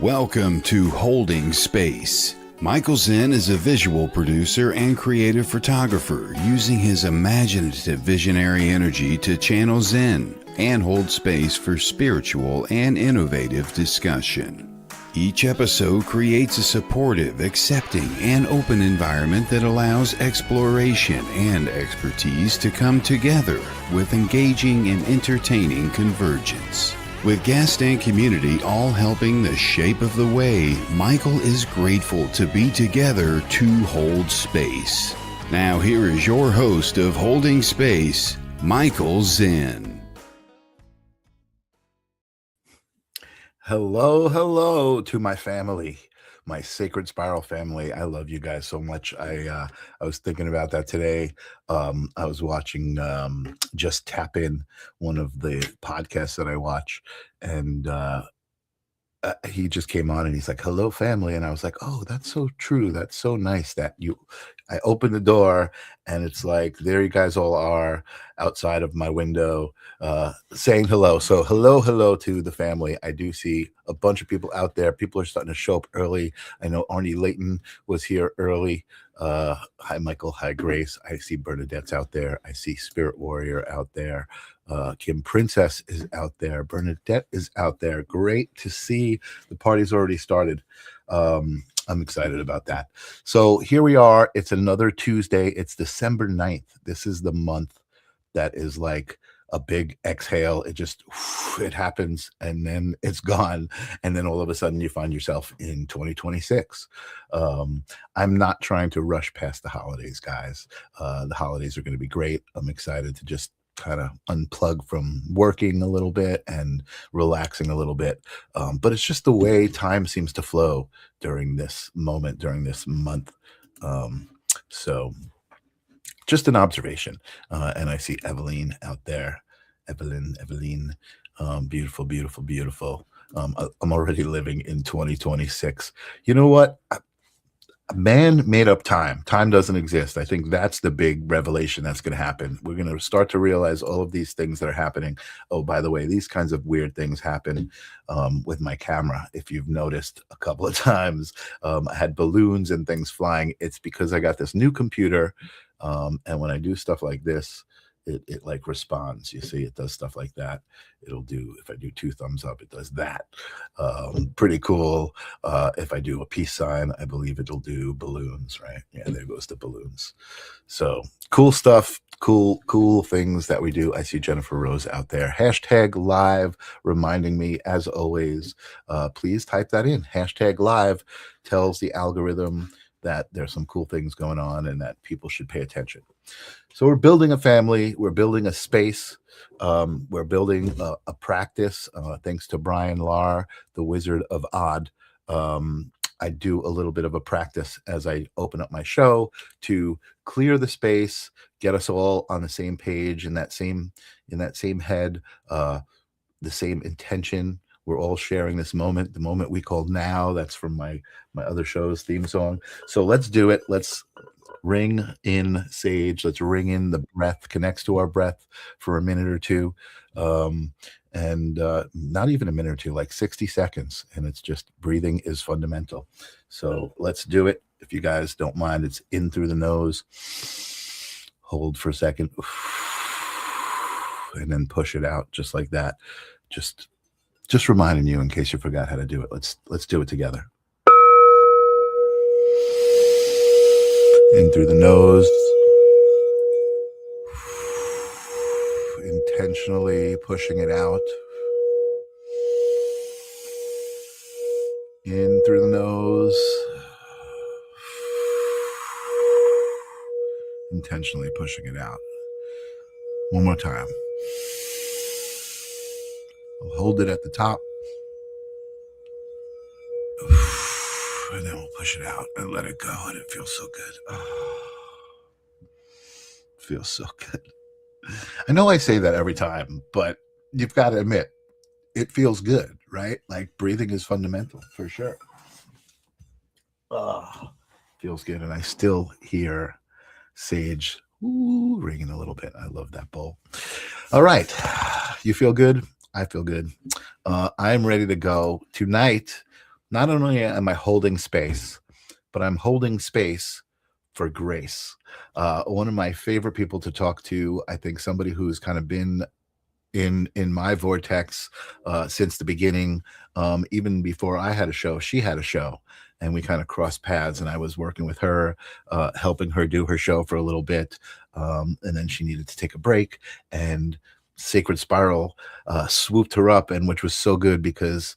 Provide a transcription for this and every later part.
Welcome to Holding Space. Michael Zinn is a visual producer and creative photographer using his imaginative visionary energy to channel Zen and hold space for spiritual and innovative discussion. Each episode creates a supportive, accepting, and open environment that allows exploration and expertise to come together with engaging and entertaining convergence. With guest and community all helping the shape of the way, Michael is grateful to be together to hold space. Now here is your host of Holding Space, Michael Zinn. Hello to my family, my Sacred Spiral family. I love you guys so much. I was thinking about that today. I was watching Just Tap In, one of the podcasts that I watch, and he just came on and he's like, "Hello, family," and I was like, "Oh, that's so true. That's so nice that you." I opened the door and it's like there you guys all are outside of my window saying hello. So hello to the family. I do see a bunch of people out there. People are starting to show up early. I know Arnie Layton was here early. Hi, Michael. Hi, Grace. I see Bernadette's out there. I see Spirit Warrior out there. Kim Princess is out there. Bernadette is out there. Great to see. The party's already started. I'm excited about that. So here we are. It's another Tuesday. It's December 9th. This is the month that is like a big exhale. It happens and then it's gone. And then all of a sudden you find yourself in 2026. I'm not trying to rush past the holidays, guys. The holidays are going to be great. I'm excited to just kind of unplug from working a little bit and relaxing a little bit. But it's just the way time seems to flow during this moment, during this month. So just an observation. And I see Eveline out there. Eveline, beautiful. I'm already living in 2026. You know what? Man made up time. Time doesn't exist. I think that's the big revelation that's going to happen. We're going to start to realize all of these things that are happening. Oh, by the way, these kinds of weird things happen with my camera. If you've noticed a couple of times, I had balloons and things flying. It's because I got this new computer. And when I do stuff like this, it like responds. You see, it does stuff like that. It'll do, if I do 2 thumbs up, it does that. Pretty cool. If I do a peace sign, I believe it'll do balloons, right? Yeah, there goes the balloons. So cool stuff, cool things that we do. I see Jennifer Rose out there. #live reminding me, as always, please type that in. #live tells the algorithm that there's some cool things going on and that people should pay attention. So we're building a family. We're building a space. We're building a practice. Thanks to Brian Lahr, the Wizard of Odd. I do a little bit of a practice as I open up my show to clear the space, get us all on the same page, in that same head, the same intention. We're all sharing this moment, the moment we call now. That's from my other show's theme song. So let's do it. Let's ring in sage. Let's ring in the breath, connects to our breath for a minute or two. And not even a minute or two, like 60 seconds. And it's just breathing is fundamental. So let's do it. If you guys don't mind, it's in through the nose. Hold for a second. And then push it out just like that. Just reminding you in case you forgot how to do it. Let's do it together. In through the nose. Intentionally pushing it out. In through the nose. Intentionally pushing it out. One more time. We'll hold it at the top. And then we'll push it out and let it go. And it feels so good. Oh, it feels so good. I know I say that every time, but you've got to admit, it feels good, right? Like breathing is fundamental for sure. Feels good. And I still hear sage ringing a little bit. I love that bowl. All right. You feel good? I feel good. I'm ready to go. Tonight, not only am I holding space, but I'm holding space for Grace. One of my favorite people to talk to, I think somebody who's kind of been in my vortex since the beginning. Even before I had a show, she had a show, and we kind of crossed paths. And I was working with her, helping her do her show for a little bit, and then she needed to take a break. And Sacred Spiral swooped her up, and which was so good because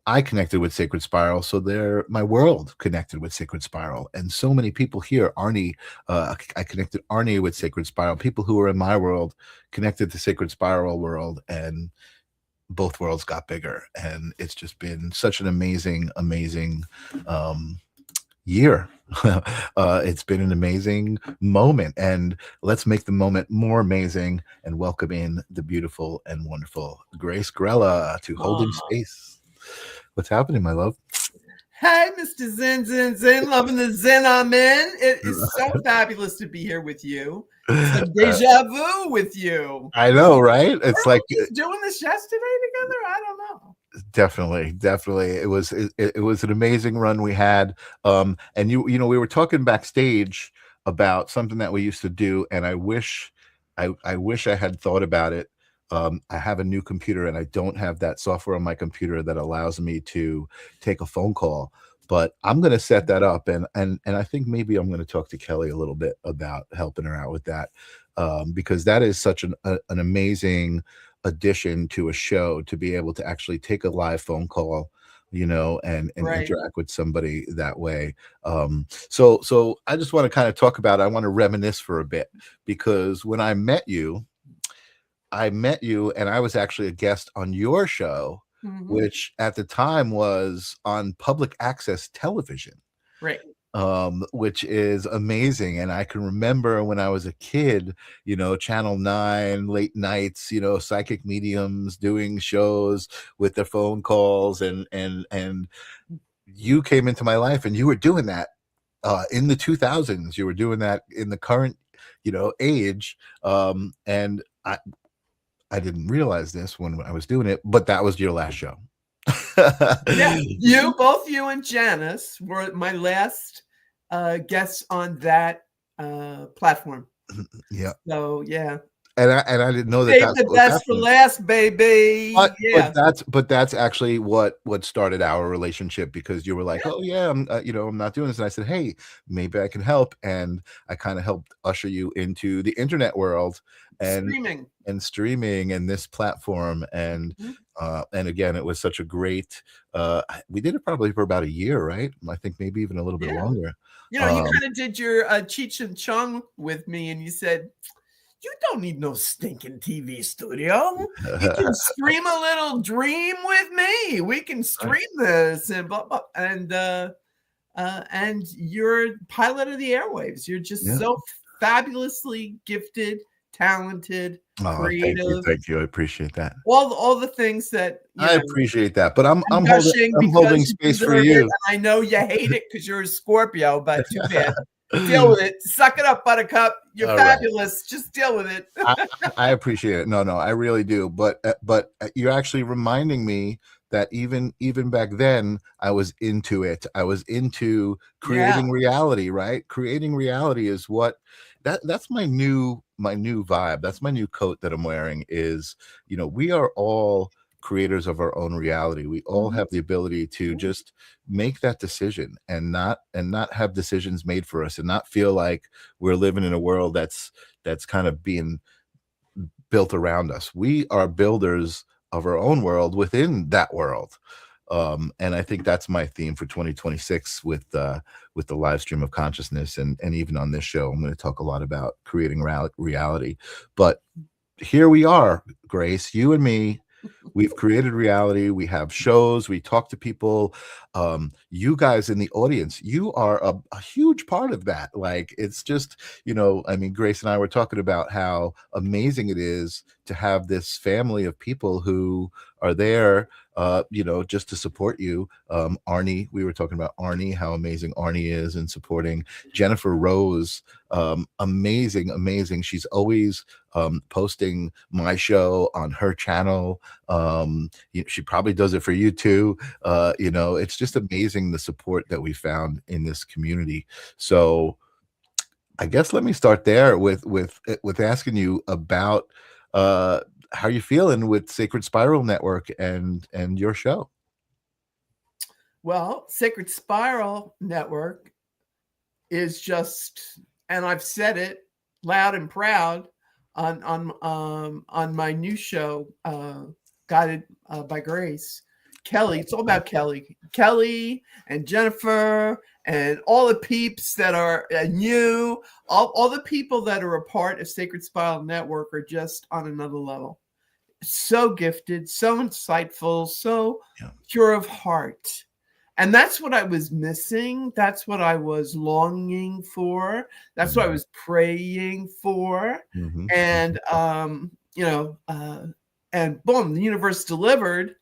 I connected with Sacred Spiral, so my world connected with Sacred Spiral, and so many people here. Arnie, I connected Arnie with Sacred Spiral. People who were in my world connected to Sacred Spiral world, and both worlds got bigger. And it's just been such an amazing, amazing year. It's been an amazing moment, and let's make the moment more amazing and welcome in the beautiful and wonderful Grace Grella to Holding Space. What's happening, my love? Hey, Mr. Zinn, loving the Zinn I'm in. It is so fabulous to be here with you. It's a deja vu with you. I know, right? It's like doing this yesterday together. I don't know. Definitely. It was an amazing run we had. And you know, we were talking backstage about something that we used to do, and I wish I had thought about it. I have a new computer, and I don't have that software on my computer that allows me to take a phone call. But I'm going to set that up, and I think maybe I'm going to talk to Kelly a little bit about helping her out with that, because that is such an amazing addition to a show, to be able to actually take a live phone call, you know, and Right. interact with somebody that way. So I just want to kind of talk about, I want to reminisce for a bit, because when I met you and I was actually a guest on your show, which at the time was on public access television. Right. Which is amazing. And I can remember when I was a kid, you know, Channel 9, late nights, you know, psychic mediums doing shows with their phone calls, and you came into my life, and you were doing that in the 2000s. You were doing that in the current, you know, age. And I didn't realize this when I was doing it, but that was your last show. Yeah, both you and Janice were my last guests on that platform. Yeah. So yeah. And I didn't know that. Save the best for last, baby. But that's actually what started our relationship, because you were like, oh yeah, I'm not doing this, and I said, hey, maybe I can help, and I kind of helped usher you into the internet world and streaming and this platform, and again, it was such a great. We did it probably for about a year, right? I think maybe even a little bit longer. You know, you kind of did your Cheech and Chong with me, and you said, you don't need no stinking TV studio. You can stream a little dream with me. We can stream this, and blah, blah. And you're pilot of the airwaves. You're just so fabulously gifted, talented, creative. Thank you. I appreciate that. All the things that I appreciate that, but I'm holding space for you. I know you hate it because you're a Scorpio, but too bad. Deal with it. Suck it up, Buttercup. You're fabulous. Right. Just deal with it. I appreciate it. No, I really do. But you're actually reminding me that even back then, I was into it. I was into creating reality. Right? Creating reality is what that's my new vibe. That's my new coat that I'm wearing. Is, you know, we are all creators of our own reality. We all have the ability to just make that decision, and not have decisions made for us, and not feel like we're living in a world that's kind of being built around us. We are builders of our own world within that world. And I think that's my theme for 2026 with the live stream of consciousness, and even on this show, I'm going to talk a lot about creating reality. But here we are, Grace, you and me. We've created reality. We have shows. We talk to people. you guys in the audience, you are a huge part of that. Like, it's just, I mean, Grace and I were talking about how amazing it is to have this family of people who are there, just to support you. Arnie, we were talking about Arnie, how amazing Arnie is in supporting Jennifer Rose. Amazing. She's always posting my show on her channel. She probably does it for you too. It's just amazing the support that we found in this community. So I guess let me start there with asking you about how you feeling with Sacred Spiral Network and your show. Well, Sacred Spiral Network is just, and I've said it loud and proud on my new show, Guided by Grace. Kelly, it's all about Kelly and Jennifer and all the peeps that are new, all the people that are a part of Sacred Spiral Network are just on another level. So gifted, so insightful, so pure of heart. And that's what I was missing. That's what I was longing for. That's what I was praying for. And, and boom, the universe delivered.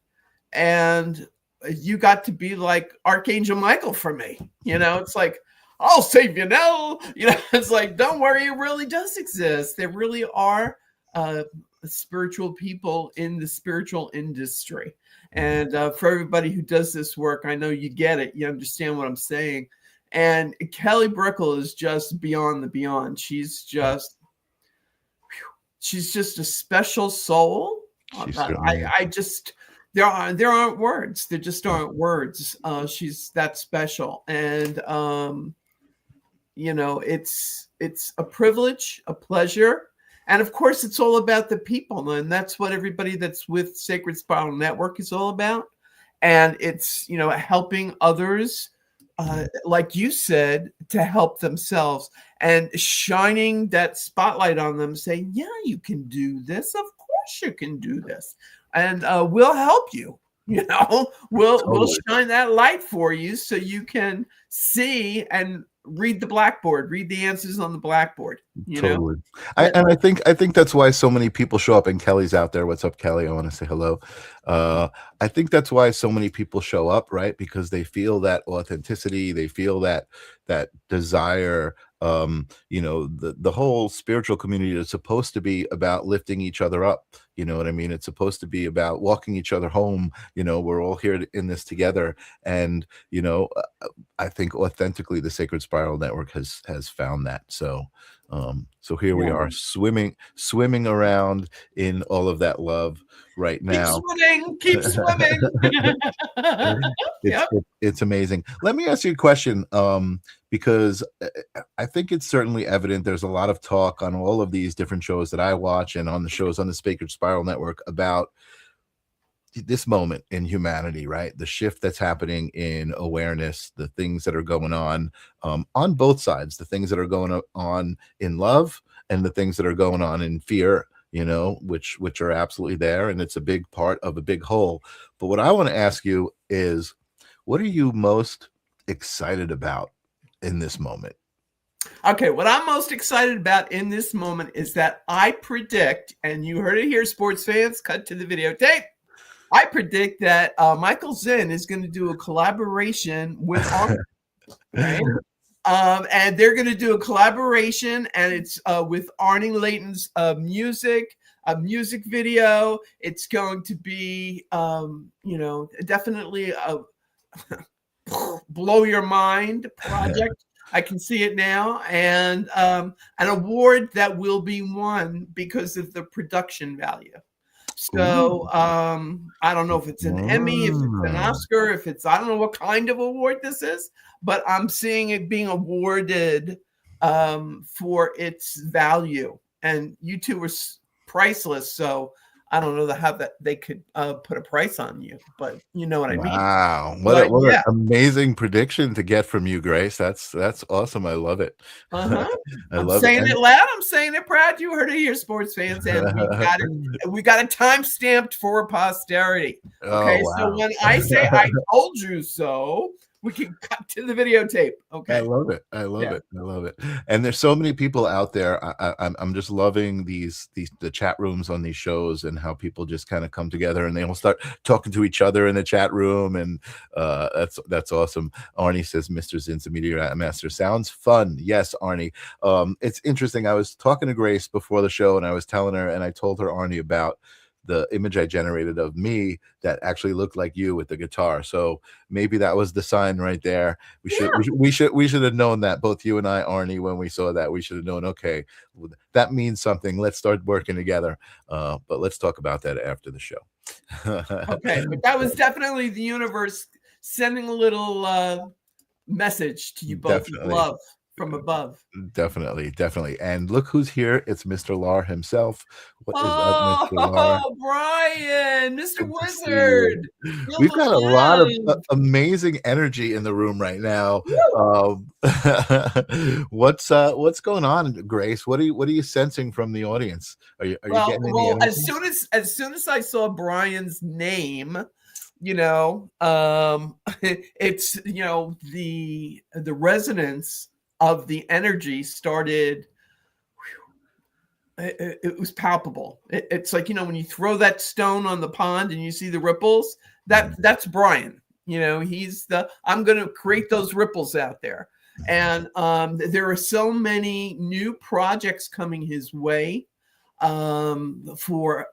And you got to be like Archangel Michael for me. It's like, I'll save you now. It's like, don't worry, it really does exist. There really are spiritual people in the spiritual industry. And for everybody who does this work, I know you get it. You understand what I'm saying. And Kelly Brickle is just beyond the beyond. She's just a special soul. There aren't words. There just aren't words. She's that special. And, it's a privilege, a pleasure. And of course, it's all about the people. And that's what everybody that's with Sacred Spiral Network is all about. And it's, helping others, like you said, to help themselves and shining that spotlight on them, saying, yeah, you can do this. Of course you can do this. And we'll help you. We'll shine that light for you so you can see and read the blackboard, read the answers on the blackboard. Totally. I think that's why so many people show up, and Kelly's out there. What's up, Kelly? I want to say hello. I think that's why so many people show up, right? Because they feel that authenticity, they feel that desire. The whole spiritual community is supposed to be about lifting each other up. You know what I mean? It's supposed to be about walking each other home. We're all here in this together. And, I think authentically the Sacred Spiral Network has found that. So here we are swimming around in all of that love right now. Keep swimming. It's amazing. Let me ask you a question, because I think it's certainly evident. There's a lot of talk on all of these different shows that I watch and on the shows on the Sacred Spiral Network about this moment in humanity, right? The shift that's happening in awareness, the things that are going on both sides, the things that are going on in love and the things that are going on in fear, which are absolutely there. And it's a big part of a big whole. But what I want to ask you is, what are you most excited about in this moment? Okay, what I'm most excited about in this moment is that I predict, and you heard it here, sports fans, cut to the videotape. I predict that Michael Zinn is going to do a collaboration with Arnie, right? And they're going to do a collaboration, and it's with Arnie Layton's music, a music video. It's going to be, definitely a blow your mind project. I can see it now, and an award that will be won because of the production value. So I don't know if it's an Emmy, if it's an Oscar, I don't know what kind of award this is, but I'm seeing it being awarded for its value. And you two were priceless, so I don't know how that they could put a price on you, but you know what I mean. Wow, what an amazing prediction to get from you, Grace. That's awesome. I love it. I'm saying it loud. I'm saying it proud. You heard it here, sports fans, and we got it time stamped for posterity. Okay, so when I say I told you so, We can cut to the videotape. Okay. I love it. I love Yeah. it. I love it. And there's so many people out there. I'm just loving the chat rooms on these shows and how people just kind of come together and they all start talking to each other in the chat room. And that's awesome. Arnie says, Mr. Zinn's a meteor master. Sounds fun. Yes, Arnie. It's interesting. I was talking to Grace before the show and I was telling her, and I told her, Arnie, about the image I generated of me that actually looked like you with the guitar. So maybe that was the sign right there. We should have known that, both you and I, Arnie, when we saw that. We should have known, okay, that means something. Let's start working together. But let's talk about that after the show. Okay, but that was definitely the universe sending a little message to you both of love from above. Definitely. And look who's here. It's Mr. Lar himself. What is up, Mr. Lar? Oh, Brian, Mr. Wizard. We've got a lot of amazing energy in the room right now. What's going on, Grace? What are you sensing from the audience? Are you getting any energy? as soon as I saw Brian's name, it's the resonance of the energy started. It was palpable. It's like, when you throw that stone on the pond and you see the ripples, that's Brian. He's I'm going to create those ripples out there. And there are so many new projects coming his way for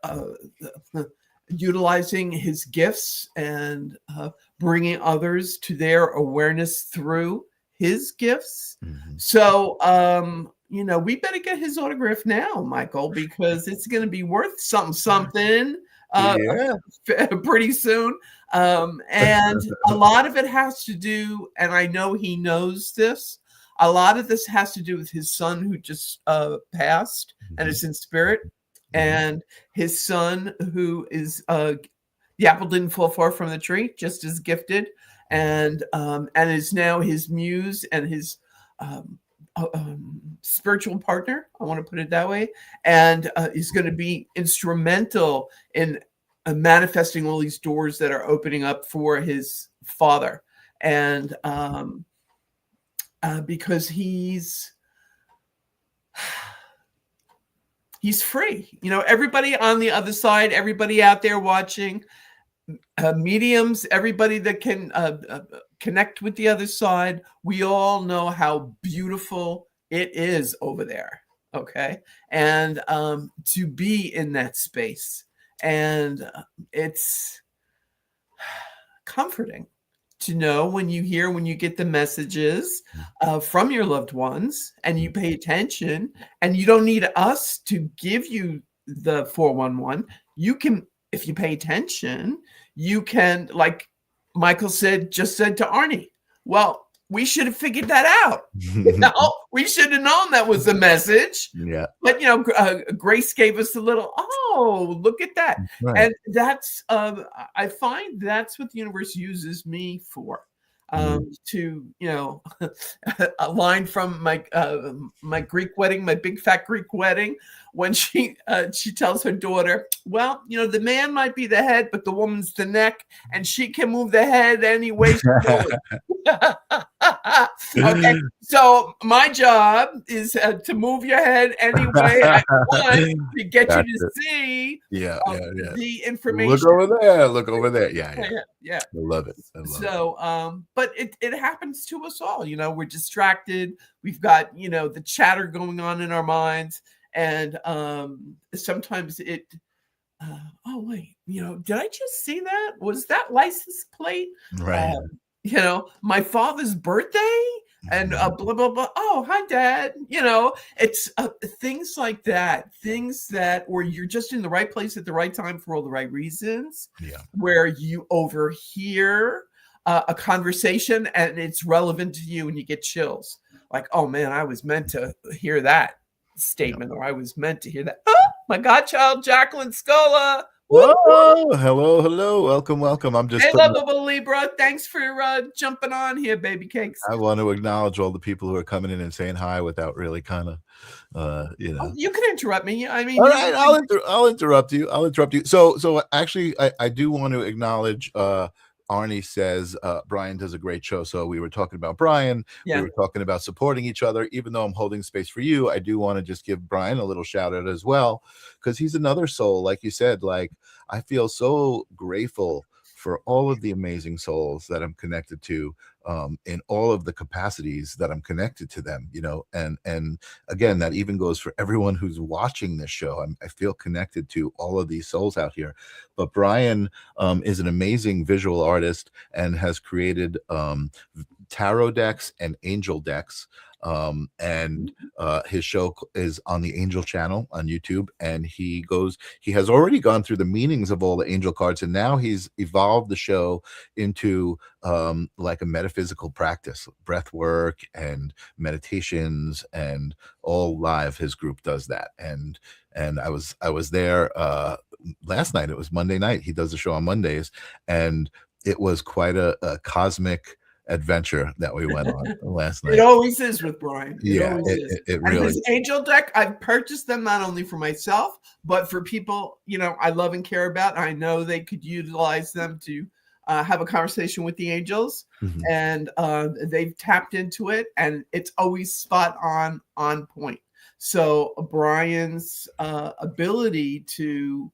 utilizing his gifts and bringing others to their awareness through his gifts. So, we better get his autograph now, Michael, because it's going to be worth something pretty soon. And a lot of it has to do, and I know he knows this, a lot of this has to do with his son who just passed and is in spirit, and his son who is the apple didn't fall far from the tree, just as gifted, and is now his muse and his spiritual partner, I want to put it that way, and is going to be instrumental in manifesting all these doors that are opening up for his father. And because he's free. Everybody on the other side, everybody out there watching, mediums, everybody that can connect with the other side, we all know how beautiful it is over there. Okay. And to be in that space. And it's comforting to know when you get the messages from your loved ones and you pay attention, and you don't need us to give you the 411. You can, if you pay attention, you can, like Michael just said to Arnie, well, we should have figured that out. We should have known that was the message. Yeah. But, Grace gave us a little, look at that. Right. And that's, I find that's what the universe uses me for. To, a line from my Greek wedding, my big fat Greek wedding, when she tells her daughter, well, the man might be the head, but the woman's the neck, and she can move the head any way she wants. Okay, so my job is to move your head any way I want to get you to see the information. Look over there. Yeah. I love it. But it happens to us all. We're distracted. We've got, the chatter going on in our minds. And sometimes it, did I just see that? Was that license plate? Right. My father's birthday and blah, blah, blah. Oh, hi, Dad. It's things like that, things that where you're just in the right place at the right time for all the right reasons, where you overhear a conversation and it's relevant to you and you get chills. Like, oh, man, I was meant to hear that statement, or I was meant to hear that. Oh, my godchild, Jacqueline Scola. Whoa, hello. Welcome. I'm just. Hey, lovable Libra. Thanks for jumping on here, baby cakes. I want to acknowledge all the people who are coming in and saying hi without really kind of, You can interrupt me. I mean, all right, I'll interrupt you. So actually, I do want to acknowledge Arnie says Brian does a great show. So we were talking about Brian. Yeah. We were talking about supporting each other. Even though I'm holding space for you, I do want to just give Brian a little shout out as well, because he's another soul. Like you said, like I feel so grateful for all of the amazing souls that I'm connected to, in all of the capacities that I'm connected to them, and again, that even goes for everyone who's watching this show. I feel connected to all of these souls out here. But Brian is an amazing visual artist and has created tarot decks and angel decks. And his show is on the Angel channel on YouTube, and he has already gone through the meanings of all the angel cards, and now he's evolved the show into like a metaphysical practice, breath work and meditations, and all live. His group does that, and I was there last night. It was Monday night. He does the show on Mondays, and it was quite a cosmic adventure that we went on last night. It always is with Brian. It really and his angel deck, I've purchased them not only for myself, but for people, I love and care about. I know they could utilize them to have a conversation with the angels, and they've tapped into it, and it's always spot on point. So Brian's ability to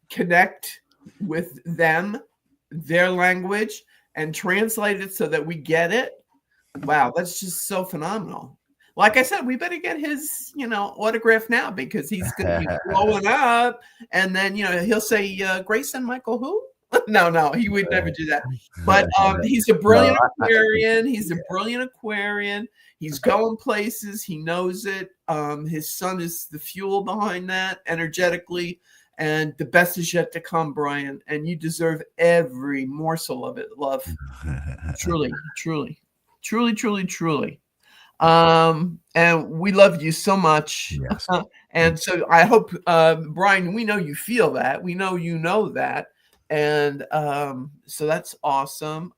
connect with them, their language, and translate it so that we get it. Wow, that's just so phenomenal. Like I said, we better get his, autograph now, because he's going to be blowing up. And then, he'll say, Grace and Michael, who? No, he would never do that. But he's a brilliant Aquarian. He's a brilliant Aquarian. He's going places. He knows it. His son is the fuel behind that energetically. And the best is yet to come, Brian. And you deserve every morsel of it, love. Truly, truly, truly, truly, truly. And we love you so much. Yes. And so I hope, Brian, we know you feel that. We know you know that. And so that's awesome.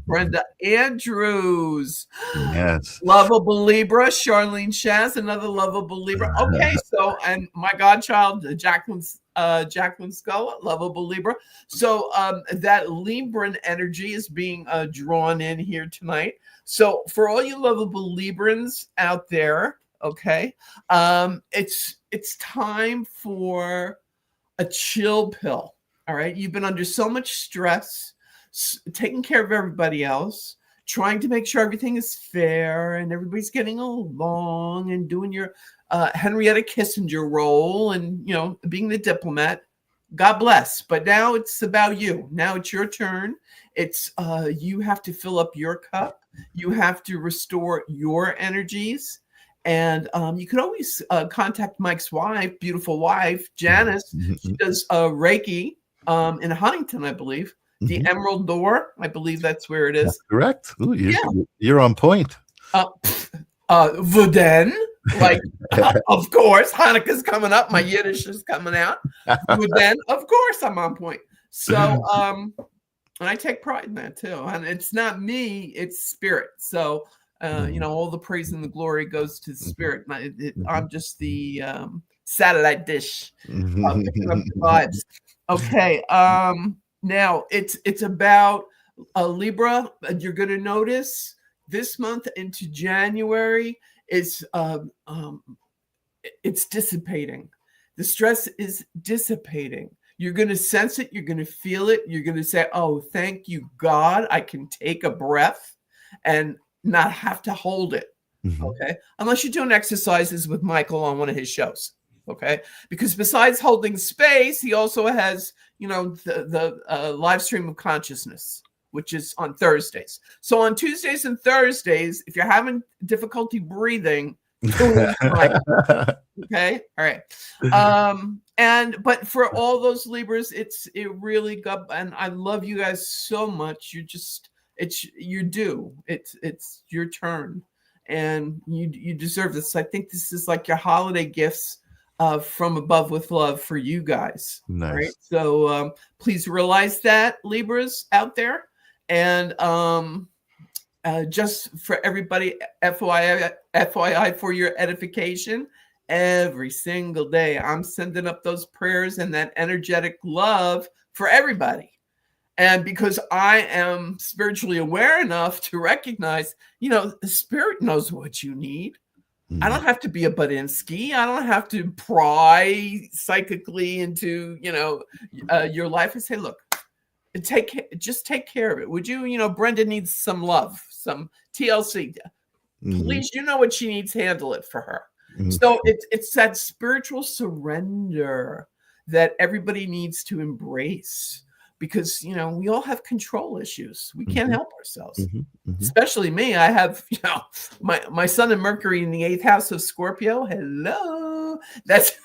Brenda Andrews. Yes. Lovable Libra. Charlene Shaz, another lovable Libra. Okay, so, and my godchild, Jacqueline Scola, lovable Libra. So that Libran energy is being drawn in here tonight. So for all you lovable Librans out there, okay, it's time for a chill pill. All right. You've been under so much stress, taking care of everybody else, trying to make sure everything is fair and everybody's getting along, and doing your Henrietta Kissinger role, and, being the diplomat. God bless. But now it's about you. Now it's your turn. It's you have to fill up your cup. You have to restore your energies. And you can always contact Mike's wife, beautiful wife, Janice. She does Reiki in Huntington, I believe. The Emerald Door, I believe that's where it is. That's correct. Ooh, you're on point. Vuden, like, of course, Hanukkah's coming up. My Yiddish is coming out. Vuden, of course, I'm on point. So, and I take pride in that too. And it's not me, it's spirit. So, all the praise and the glory goes to the spirit. I'm just the satellite dish, picking up the vibes. Okay. Now it's about Libra. You're going to notice this month into January is it's dissipating. The stress is dissipating. You're going to sense it. You're going to feel it. You're going to say, "Oh, thank you, God. I can take a breath and not have to hold it." Okay. Unless you're doing exercises with Michael on one of his shows. Okay. Because besides holding space, he also has, the live stream of consciousness, which is on Thursdays. So on Tuesdays and Thursdays, if you're having difficulty breathing, okay. All right. But for all those Libras, it really got, and I love you guys so much. You're due. It's your turn, and you deserve this. I think this is like your holiday gifts from above with love for you guys. Nice. Right? So please realize that, Libras out there. And just for everybody, FYI for your edification, every single day I'm sending up those prayers and that energetic love for everybody. And because I am spiritually aware enough to recognize, the spirit knows what you need. I don't have to be a Budinsky. I don't have to pry psychically into, your life and say, look, just take care of it. Would you, Brenda needs some love, some TLC. Please, you know what she needs, handle it for her. So it's that spiritual surrender that everybody needs to embrace, because we all have control issues. We can't help ourselves. Especially me. I have my sun and Mercury in the 8th house of Scorpio. Hello. That's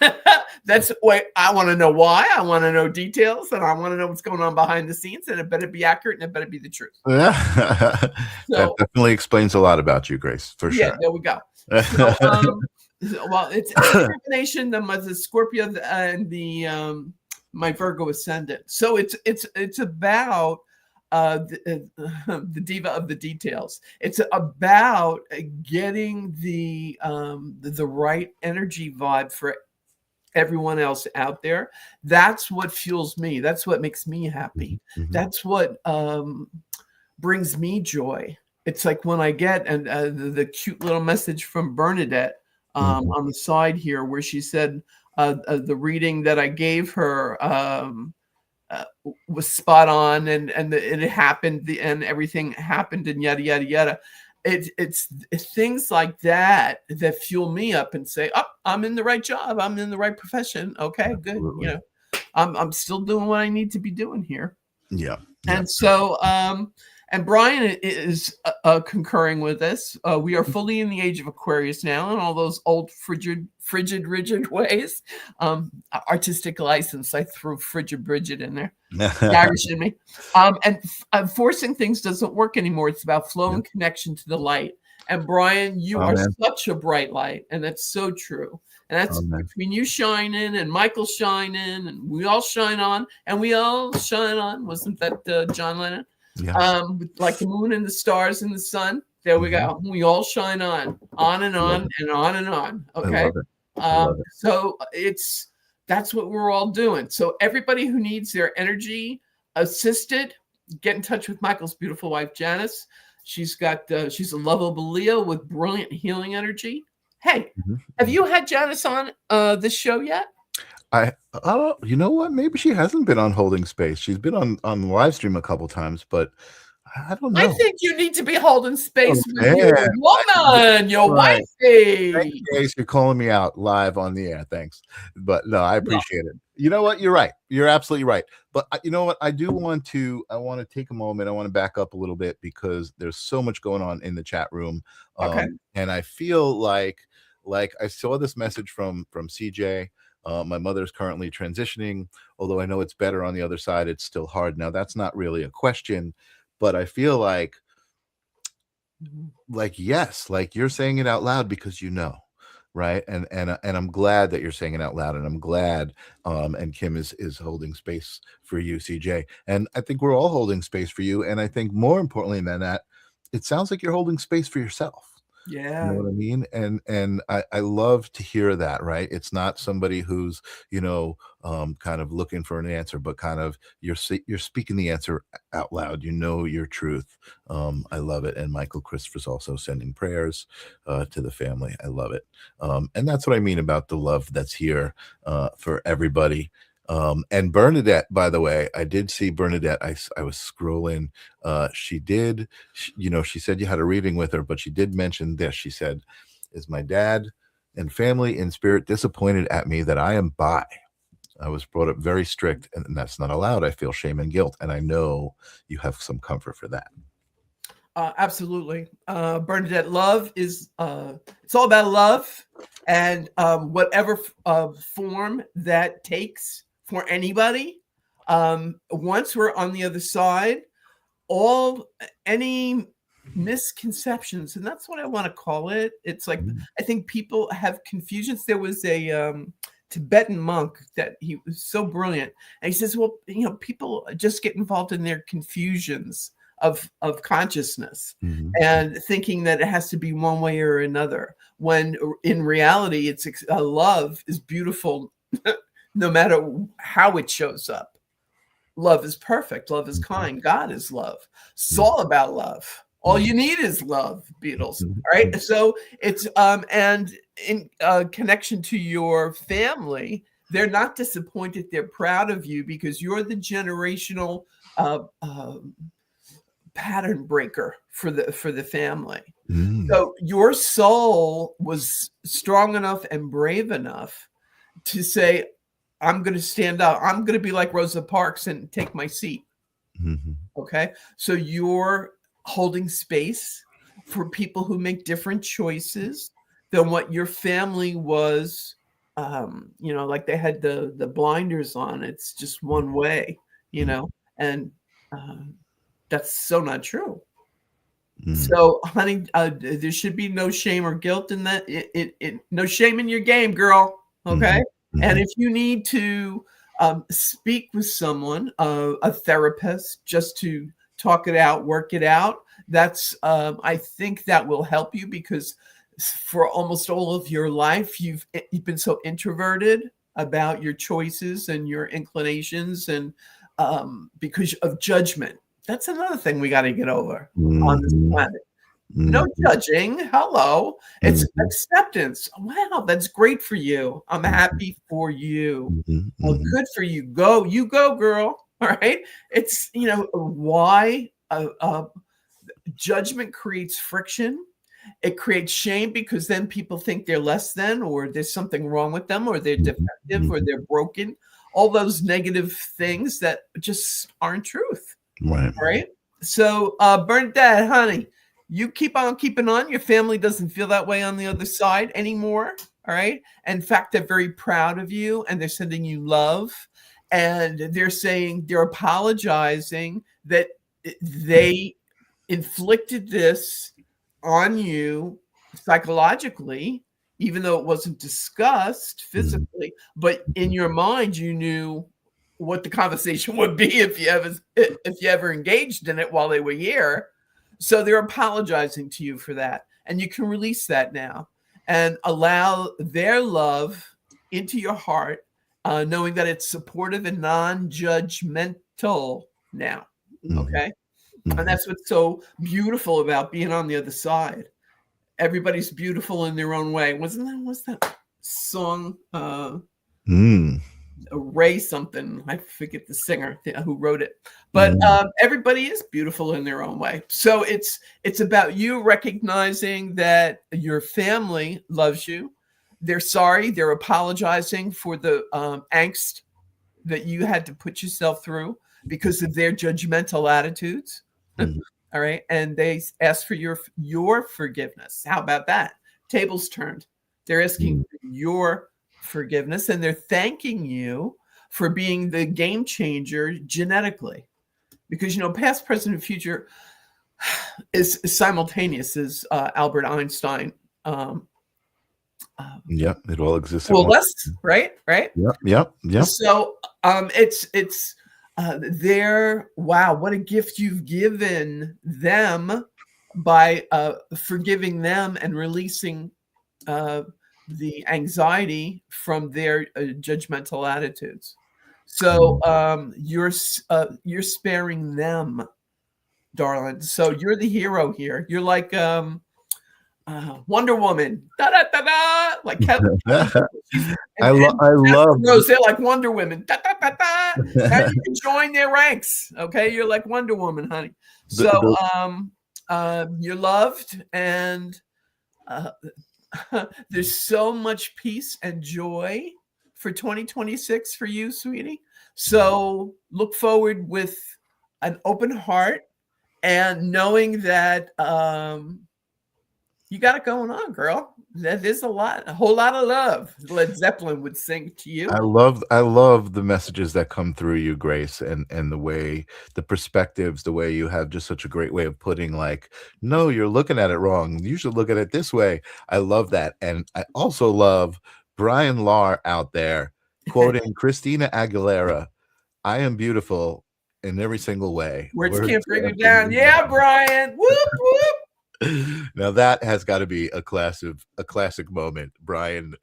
why I want to know why. I want to know details, and I want to know what's going on behind the scenes, and it better be accurate, and it better be the truth. That definitely explains a lot about you, Grace, for sure. Yeah, there we go. So, well, it's a combination of the Scorpio and the my Virgo ascendant. So it's about the diva of the details. It's about getting the right energy vibe for everyone else out there. That's what fuels me. That's what makes me happy. That's what brings me joy. It's like when I get the cute little message from Bernadette on the side here, where she said the reading that I gave her was spot on, and it happened, and everything happened, and yada yada yada. It's things like that fuel me up and say, "Oh, I'm in the right job. I'm in the right profession. Okay, Absolutely. good. I'm still doing what I need to be doing here." Yeah. And so, and Brian is concurring with this. We are fully in the age of Aquarius now, and all those old frigid, rigid ways. Artistic license. I threw frigid, Bridget in there. Irish in me. And forcing things doesn't work anymore. It's about flow and connection to the light. And Brian, you are such a bright light, and that's so true. And that's between you shining and Michael shining, and we all shine on, and we all shine on. Wasn't that John Lennon? Yeah. Like the moon and the stars and the sun. There we go. We all shine on and on and on and on. Okay. I love it. So that's what we're all doing. So everybody who needs their energy assisted, get in touch with Michael's beautiful wife, Janice. She's a lovable Leo with brilliant healing energy. Hey, have you had Janice on this show yet? You know what? Maybe she hasn't been on Holding Space. She's been on live stream a couple times, but I don't know. I think you need to be holding space with your woman, your wifey. Thanks, Grace, you're calling me out live on the air. Thanks. But no, I appreciate it. You know what? You're right. You're absolutely right. But you know what? I want to take a moment. I want to back up a little bit, because there's so much going on in the chat room. And I feel like I saw this message from CJ. My mother's currently transitioning, although I know it's better on the other side. It's still hard. Now, that's not really a question, but I feel like yes, like you're saying it out loud because right? And I'm glad that you're saying it out loud, and I'm glad and Kim is holding space for you, CJ. And I think we're all holding space for you. And I think more importantly than that, it sounds like you're holding space for yourself. Yeah. You know what I mean? And I love to hear that, right? It's not somebody who's, kind of looking for an answer, but kind of you're speaking the answer out loud. You know your truth. I love it. And Michael Christopher's also sending prayers to the family. I love it. And that's what I mean about the love that's here for everybody. And Bernadette, by the way, I did see Bernadette. I was scrolling. She said you had a reading with her, but she did mention this. She said, "Is my dad and family in spirit disappointed at me that I am bi? I was brought up very strict, and that's not allowed. I feel shame and guilt, and I know you have some comfort for that." Absolutely. Bernadette, love is it's all about love, and whatever form that takes for anybody. Once we're on the other side, any misconceptions, and that's what I want to call it. It's like, I think people have confusions. There was a Tibetan monk that he was so brilliant, and he says, well, people just get involved in their confusions of consciousness and thinking that it has to be one way or another, when in reality it's love is beautiful no matter how it shows up. love is perfect. Love is kind. God is love. It's all about love. All you need is love, Beatles. All right. So it's and in connection to your family, they're not disappointed. They're proud of you because you're the generational pattern breaker for the family. So your soul was strong enough and brave enough to say, I'm going to stand up. I'm going to be like Rosa Parks and take my seat. Okay. So you're holding space for people who make different choices than what your family was. Like they had the blinders on. It's just one way, and that's so not true. So, honey, there should be no shame or guilt in that. No shame in your game, girl. Okay. And if you need to speak with someone, a therapist, just to talk it out, work it out, that's I think that will help you because for almost all of your life, you've been so introverted about your choices and your inclinations, and because of judgment. That's another thing we got to get over on this planet. No judging. Hello. It's acceptance. Wow, that's great for you. I'm happy for you. Well, good for you. You go, girl. All right. It's, why judgment creates friction. It creates shame because then people think they're less than, or there's something wrong with them, or they're defective, or they're broken. All those negative things that just aren't truth. Right. So, Bernadette, honey, you keep on keeping on. Your family doesn't feel that way on the other side anymore. All right. In fact, they're very proud of you and they're sending you love. And they're apologizing that they inflicted this on you psychologically, even though it wasn't discussed physically. But in your mind, you knew what the conversation would be if you ever engaged in it while they were here. So they're apologizing to you for that. And you can release that now and allow their love into your heart, knowing that it's supportive and non-judgmental now. Okay. And that's what's so beautiful about being on the other side. Everybody's beautiful in their own way. What's that song? Ray something, I forget the singer who wrote it, but everybody is beautiful in their own way. So it's about you recognizing that your family loves you. They're sorry. They're apologizing for the angst that you had to put yourself through because of their judgmental attitudes. All right. And they ask for your forgiveness. How about that? Tables turned. They're asking for your forgiveness, and they're thanking you for being the game changer genetically, because past, present, and future is simultaneous, as Albert Einstein. It all exists. Well, less, right. Yep. So it's wow, what a gift you've given them by forgiving them and releasing the anxiety from their judgmental attitudes. So you're sparing them, darling. So you're the hero here. You're like Wonder Woman, da da da da, like Kevin. I love those. They're like Wonder Woman, da da da da. And you can join their ranks. Okay, you're like Wonder Woman, honey. So you're loved, and there's so much peace and joy for 2026 for you, sweetie. So look forward with an open heart and knowing that you got it going on, girl. There's a whole lot of love. Led Zeppelin would sing to you. I love the messages that come through you, Grace, and the perspectives, the way you have just such a great way of putting, like, no, you're looking at it wrong. You should look at it this way. I love that. And I also love Brian Lahr out there quoting Christina Aguilera, "I am beautiful in every single way. Words can't bring you down." Yeah, Brian. Whoop, whoop. Now that has got to be a classic moment. Brian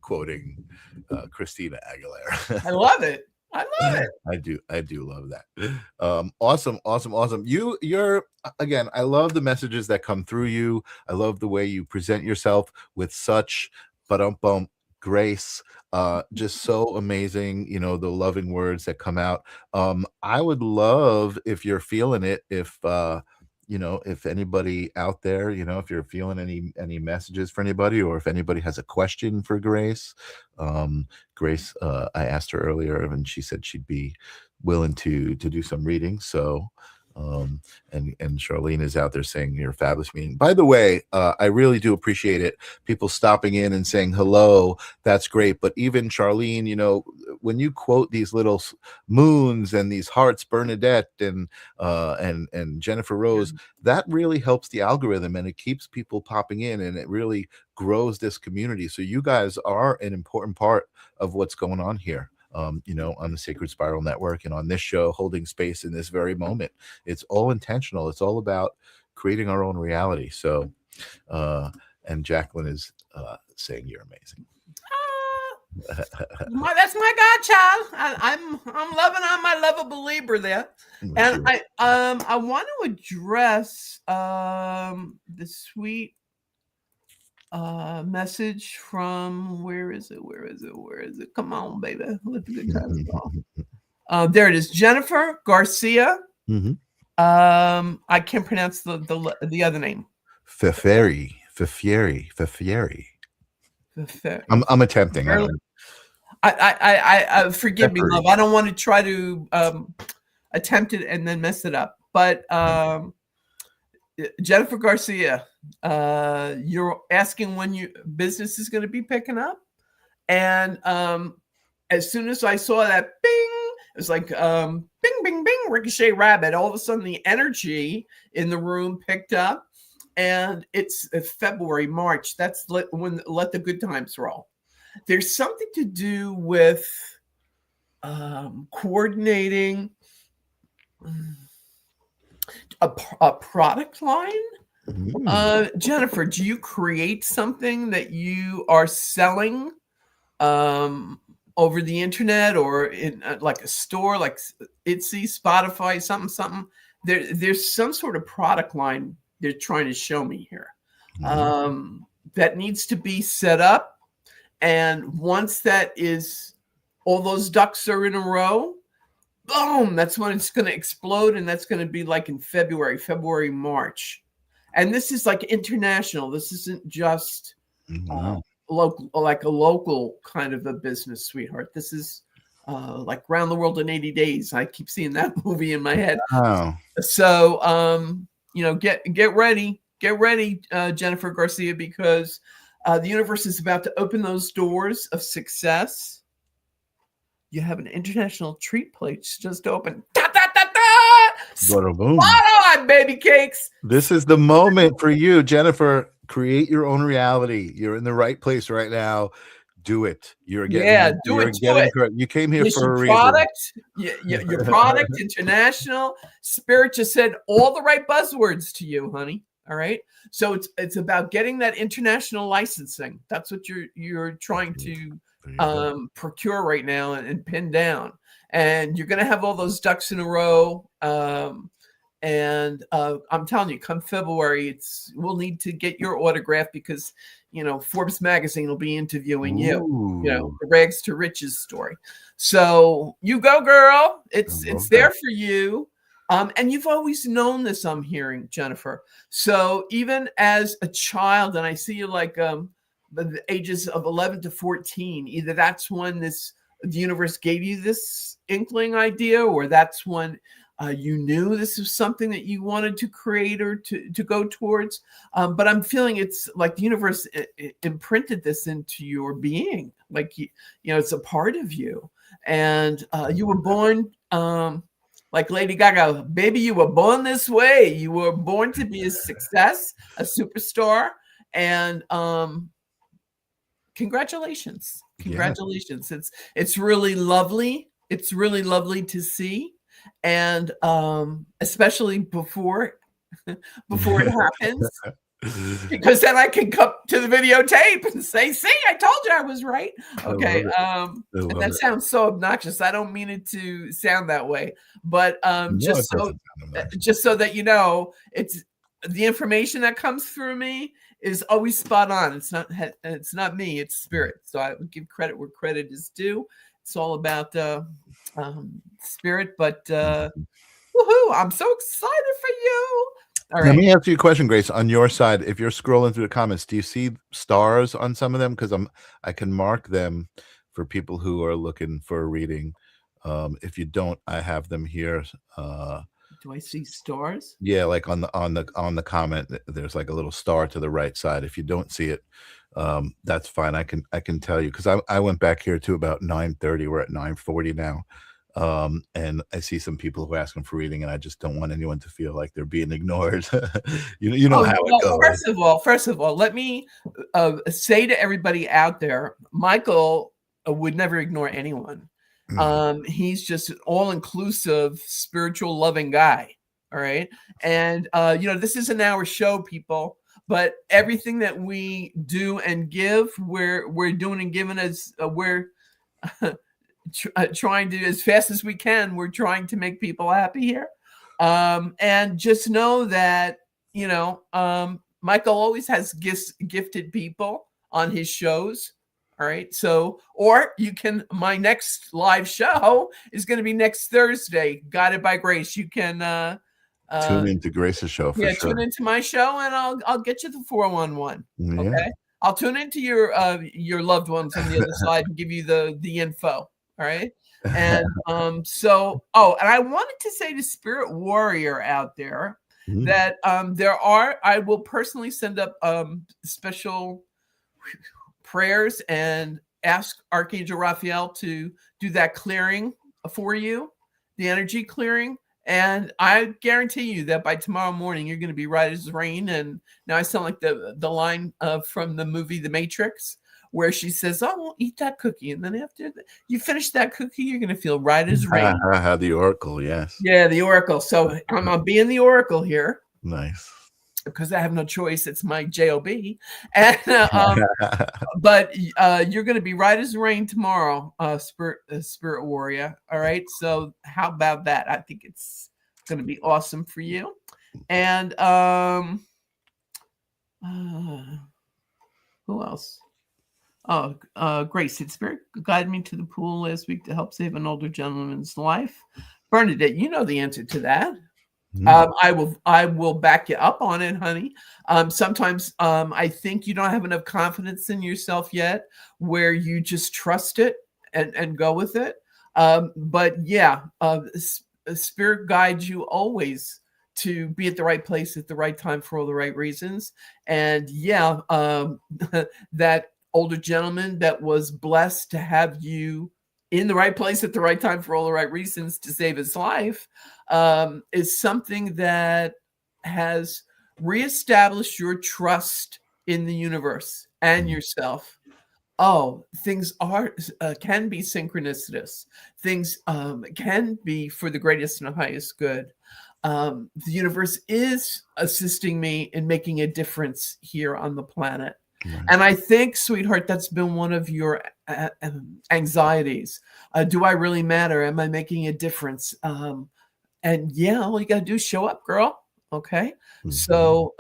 quoting Christina Aguilera. I love it. I love it. I do love that. Awesome. You're again, I love the messages that come through you. I love the way you present yourself with such grace. Just so amazing, the loving words that come out. I would love, if you're feeling it, if anybody out there, if you're feeling any messages for anybody, or if anybody has a question for Grace. Grace, I asked her earlier, and she said she'd be willing to do some reading. So, and Charlene is out there saying you're a fabulous meeting. By the way, I really do appreciate it. People stopping in and saying hello. That's great. But even Charlene, when you quote these little moons and these hearts, Bernadette and Jennifer Rose, that really helps the algorithm, and it keeps people popping in, and it really grows this community. So you guys are an important part of what's going on here. On the Sacred Spiral Network and on this show, holding space in this very moment. It's all intentional. It's all about creating our own reality. So, and Jacqueline is saying you're amazing. That's my godchild. I'm loving on my lovable Libra there, and I want to address the sweet message from where is it? Come on, baby. Let the good times go. There it is. Jennifer Garcia. Mm-hmm. I can't pronounce the other name. Fifieri. I'm attempting. I forgive me, love. I don't want to try to attempt it and then mess it up. But Jennifer Garcia, you're asking when your business is going to be picking up, and as soon as I saw that bing, it was like bing, bing, bing, ricochet rabbit. All of a sudden, the energy in the room picked up, and it's February, March. That's when let the good times roll. There's something to do with coordinating a product line. Jennifer, do you create something that you are selling over the internet or in like a store, like Etsy, Spotify, something? There's some sort of product line they're trying to show me here that needs to be set up. And once that is, all those ducks are in a row, boom, that's when it's going to explode. And that's going to be like in February, March. And this is like international. This isn't just local, like a local kind of a business, sweetheart. This is like Round the World in 80 Days. I keep seeing that movie in my head. Oh. So, get ready, Jennifer Garcia, because the universe is about to open those doors of success. You have an international treat plate just open. Boom. Spot on, baby cakes. This is the moment for you, Jennifer. Create your own reality. You're in the right place right now. Do it. You're getting. Do it. You came here for a product, reason. Your product, international. Spirit just said all the right buzzwords to you, honey. All right. So it's about getting that international licensing. That's what you're trying to procure right now and pin down. And you're going to have all those ducks in a row. And I'm telling you, come February, we'll need to get your autograph because, Forbes magazine will be interviewing you, the rags to riches story. So you go, girl. It's there for you. And you've always known this, I'm hearing, Jennifer. So even as a child, and I see you like the ages of 11 to 14, either that's when the universe gave you this inkling idea, or that's when you knew this was something that you wanted to create or to go towards. But I'm feeling it's like the universe imprinted this into your being. Like, it's a part of you. And you were born... like Lady Gaga, baby, you were born this way. You were born to be a success, a superstar, and congratulations. Congratulations. Yeah. It's really lovely. It's really lovely to see. And especially before it happens. Because then I can come to the videotape and say, see, I told you I was right. Okay. And that sounds so obnoxious. I don't mean it to sound that way, but just so that you know, it's the information that comes through me is always spot on. It's not me, it's spirit. So I would give credit where credit is due. It's all about spirit, but woohoo, I'm so excited for you. All right. Let me ask you a question, Grace. On your side, if you're scrolling through the comments, do you see stars on some of them? Because I can mark them for people who are looking for a reading. If you don't, I have them here. Do I see stars? Yeah, like on the comment, there's like a little star to the right side. If you don't see it, that's fine. I can tell you, because I went back here to about 9:30. We're at 9:40 now. And I see some people who are asking for reading, and I just don't want anyone to feel like they're being ignored. you know how it goes. First of all, let me say to everybody out there, Michael would never ignore anyone. He's just an all-inclusive, spiritual, loving guy. All right. And this is an hour show, people, but everything that we do and give, we're doing and giving as we're trying to, as fast as we can, we're trying to make people happy here. And just know that, Michael always has gifted people on his shows. All right. So, or my next live show is going to be next Thursday, Guided by Grace. You can tune into Grace's show for sure. Tune into my show, and I'll get you the 411. Yeah. Okay. I'll tune into your loved ones on the other side and give you the info. All right. And and I wanted to say to Spirit Warrior out there that I will personally send up special prayers and ask Archangel Raphael to do that clearing for you, the energy clearing. And I guarantee you that by tomorrow morning, you're going to be right as rain. And now I sound like the line from the movie The Matrix, where she says, "Oh, we'll eat that cookie." And then after you finish that cookie, you're going to feel right as rain. The Oracle, yes. Yeah, the Oracle. So I'm going to be in the Oracle here. Nice. Because I have no choice. It's my job. And but you're going to be right as rain tomorrow, Spirit Warrior. All right. So how about that? I think it's going to be awesome for you. And who else? Oh, Grace, did Spirit guide me to the pool last week to help save an older gentleman's life? Bernadette, you know the answer to that. I will back you up on it, honey. Sometimes I think you don't have enough confidence in yourself yet, where you just trust it and go with it. But yeah, Spirit guides you always to be at the right place at the right time for all the right reasons. And yeah, that older gentleman that was blessed to have you in the right place at the right time for all the right reasons to save his life is something that has reestablished your trust in the universe and yourself. Oh, things can be synchronicities. Things can be for the greatest and highest good. The universe is assisting me in making a difference here on the planet. Right. And I think, sweetheart, that's been one of your anxieties. Do I really matter? Am I making a difference? And yeah, all you got to do is show up, girl. Okay. Mm-hmm. So,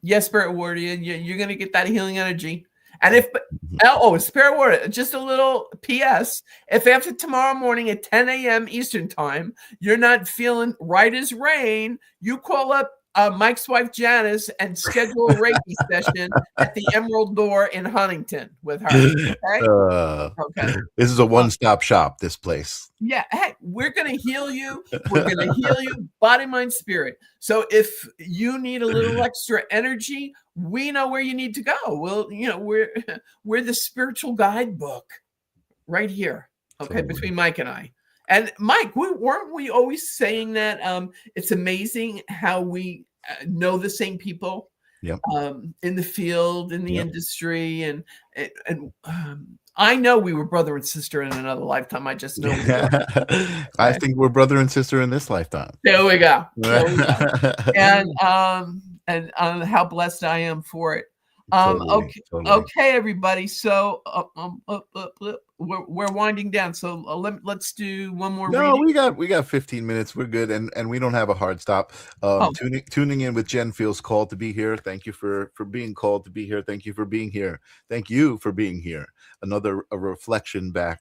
yes, Spirit Warrior, you're going to get that healing energy. And if, Spirit Warrior, just a little PS, if after tomorrow morning at 10 a.m. Eastern time, you're not feeling right as rain, you call up Mike's wife Janice and schedule a Reiki session at the Emerald Door in Huntington with her. Okay. Okay. This is a one-stop shop, this place. Yeah. Hey, we're going to heal you. We're going to heal you body, mind, spirit. So if you need a little extra energy, we know where you need to go. Well, we're the spiritual guidebook right here. Okay. Totally. Between Mike and I. And Mike, weren't we always saying that it's amazing how we know the same people in the field, in the industry, and I know we were brother and sister in another lifetime. I just know. I think we're brother and sister in this lifetime. There we go. And and how blessed I am for it. Totally, Okay, totally. okay, everybody. So we're winding down. So let's do one more No, reading. we got 15 minutes. We're good, and we don't have a hard stop. Oh, Tuning in with Jen feels called to be here. Thank you for being called to be here. Thank you for being here. Thank you for being here. A reflection back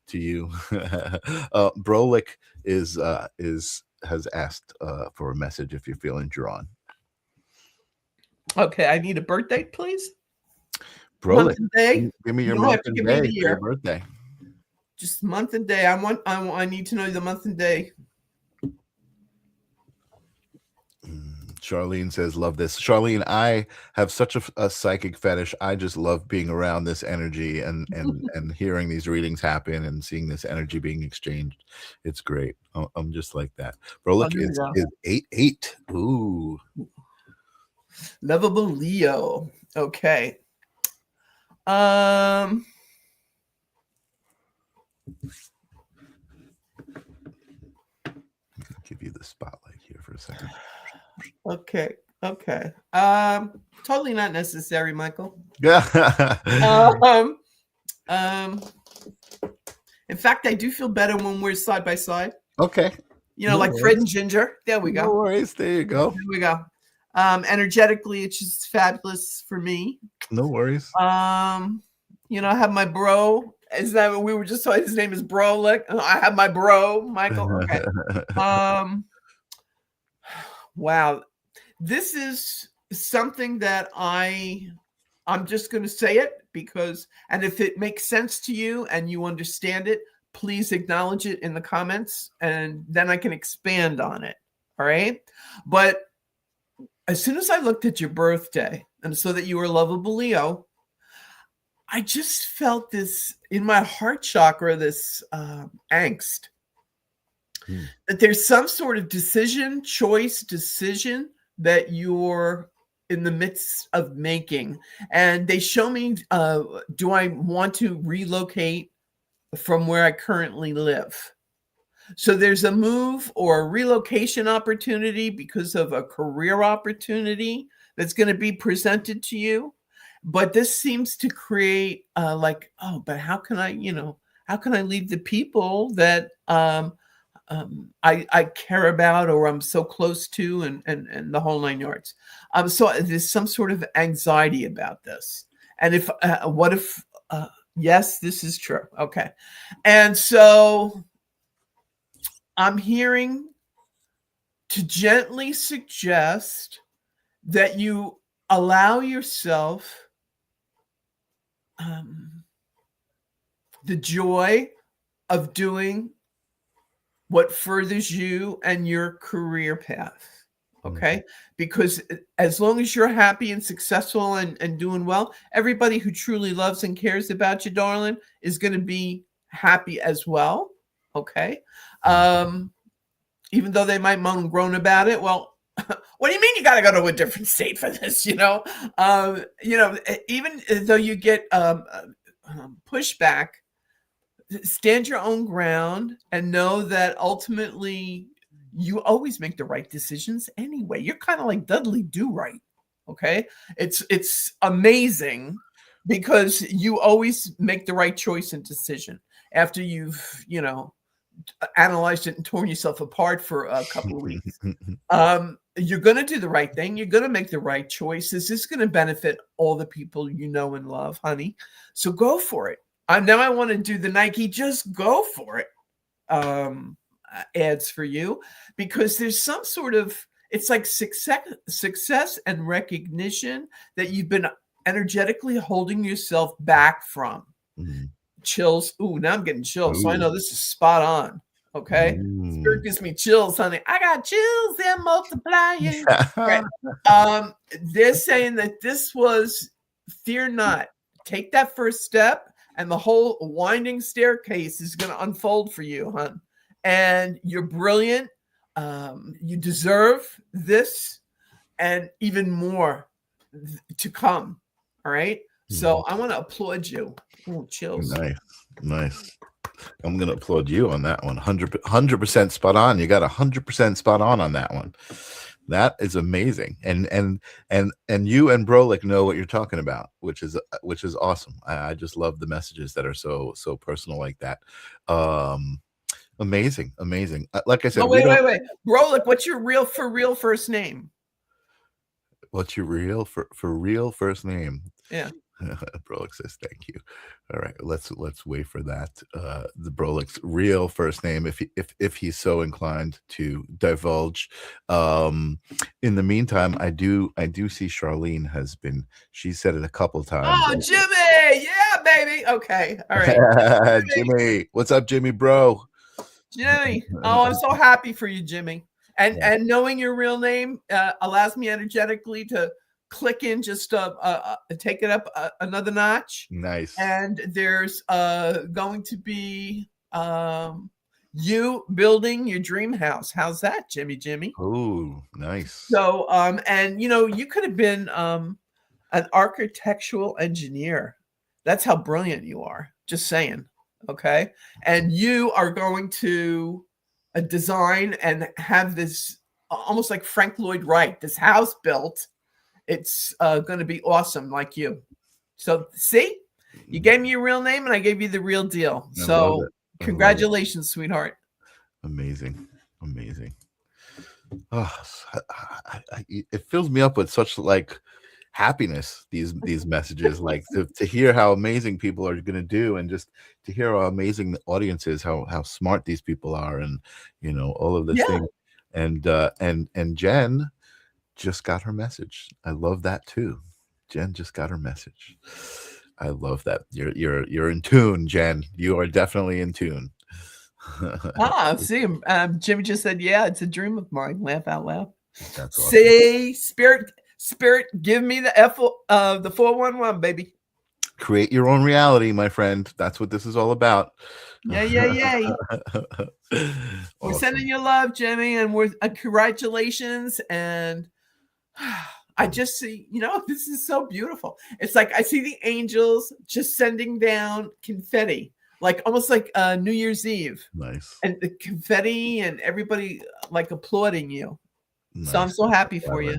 to you. Brolick has asked for a message if you're feeling drawn. okay. I need a birth date, please. Brolick, Month and day. give me your You don't month have to and give me day the for your year. birthday. Just month and day. I need to know the month and day. Charlene says, love this. Charlene, I have such a psychic fetish. I just love being around this energy and hearing these readings happen and seeing this energy being exchanged. It's great. I'm just like that. Bro, look, There we is 8-8. Ooh. Lovable Leo. Okay. Give you the spotlight here for a second. Okay. Totally not necessary, Michael. Yeah. In fact, I do feel better when we're side by side. Okay. You know, No like worries. Fred and Ginger. There we go. No worries. There you go. There we go. Energetically, it's just fabulous for me. No worries. You know, I have my bro. Is that what we were just talking? His name is Brolick. I have my bro, Michael. Okay. Wow. This is something that I'm just going to say it because, and if it makes sense to you and you understand it, please acknowledge it in the comments and then I can expand on it. All right. But as soon as I looked at your birthday and saw that you were lovable Leo, I just felt this in my heart chakra, this angst. That there's some sort of decision that you're in the midst of making. And they show me, do I want to relocate from where I currently live? So there's a move or a relocation opportunity because of a career opportunity that's going to be presented to you. But this seems to create but how can I leave the people that I care about or I'm so close to and the whole 9 yards. So there's some sort of anxiety about this. And what if, yes, this is true. Okay. And so I'm hearing to gently suggest that you allow yourself the joy of doing what furthers you and your career path. Okay. Because as long as you're happy and successful and doing well, everybody who truly loves and cares about you, darling, is going to be happy as well. Okay. Even though they might moan and groan about it. Well, what do you mean you got to go to a different state for this? Even though you get pushback, stand your own ground and know that ultimately you always make the right decisions anyway. You're kind of like Dudley Do-Right. Okay. It's amazing because you always make the right choice and decision after you've, analyzed it and torn yourself apart for a couple of weeks. You're going to do the right thing. You're going to make the right choices. This is going to benefit all the people you know and love, honey. So go for it. Now I want to do the Nike, just go for it ads for you, because there's some sort of, it's like success and recognition that you've been energetically holding yourself back from. Chills. Ooh, now I'm getting chills. Ooh. So I know this is spot on. Okay. Spirit gives me chills, honey. I got chills and multiplying. Right. They're saying that this was, fear not. Take that first step and the whole winding staircase is going to unfold for you, hon. And you're brilliant. You deserve this and even more to come. All right. So I want to applaud you. Oh, chills. Nice. I'm going to applaud you on that one. 100% spot on. You got 100% spot on that one. That is amazing. And you and Brolic know what you're talking about, which is awesome. I just love the messages that are so personal like that. Amazing. Like I said, No, wait. Brolic, what's your real first name? What's your real real first name? Yeah. Brolic says thank you. All right, let's wait for that. The Brolic's real first name, if he's so inclined to divulge. In the meantime, I do see Charlene she said it a couple times. Oh, Jimmy, yeah, baby. Okay, all right. Jimmy, what's up, Jimmy, bro? Jimmy, oh, I'm so happy for you, Jimmy. And knowing your real name allows me energetically to click in, just take it up another notch. Nice. And there's going to be you building your dream house. How's that, Jimmy? Oh, nice. So and you could have been an architectural engineer. That's how brilliant you are. Just saying. Okay. And you are going to design and have this almost like Frank Lloyd Wright, this house built. It's going to be awesome, like you. So see, you gave me your real name and I gave you the real deal. So congratulations, sweetheart. Amazing. Oh, it fills me up with such like happiness, these messages, like to hear how amazing people are going to do, and just to hear how amazing the audience is, how smart these people are, and all of this thing. And Jen just got her message. I love that too. Jen just got her message. I love that. You're in tune, Jen. You are definitely in tune. See, Jimmy just said, yeah, it's a dream of mine. Laugh out loud. That's awesome. See, spirit, give me the 411, baby. Create your own reality, my friend. That's what this is all about. Yeah. We're sending you love, Jimmy, and we're congratulations. And I just see, this is so beautiful. It's like I see the angels just sending down confetti, like almost like New Year's Eve. Nice. And the confetti and everybody like applauding you. Nice. So I'm so happy for you.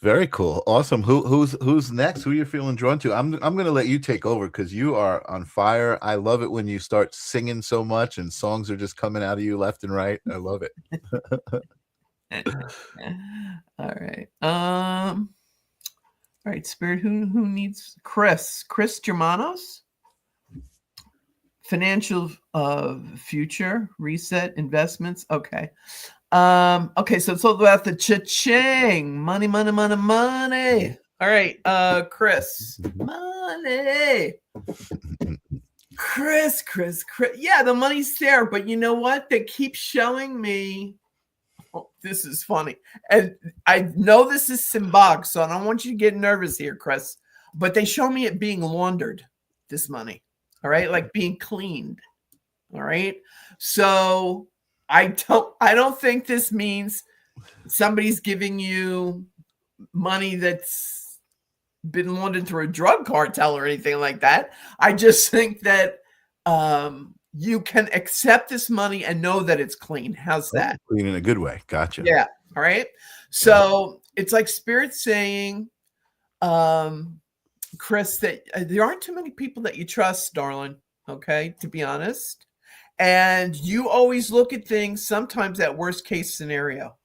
Very cool. Awesome. Who's next? Who you're feeling drawn to? I'm going to let you take over because you are on fire. I love it when you start singing so much and songs are just coming out of you left and right. I love it. All right. All right, Spirit, who needs Chris Germanos? Financial future, reset, investments. Okay. Okay, so it's all about the cha-ching. Money. All right, Chris. Money. Chris. Yeah, the money's there, but you know what? They keep showing me. Oh, this is funny. And I know this is symbolic, so I don't want you to get nervous here, Chris. But they show me it being laundered, this money. All right, like being cleaned. All right. So I don't think this means somebody's giving you money that's been laundered through a drug cartel or anything like that. I just think that you can accept this money and know that it's clean. How's that? Clean in a good way. Gotcha. Yeah. All right. So it's like Spirit saying, Chris, that there aren't too many people that you trust, darling. Okay, to be honest. And you always look at things sometimes at worst case scenario.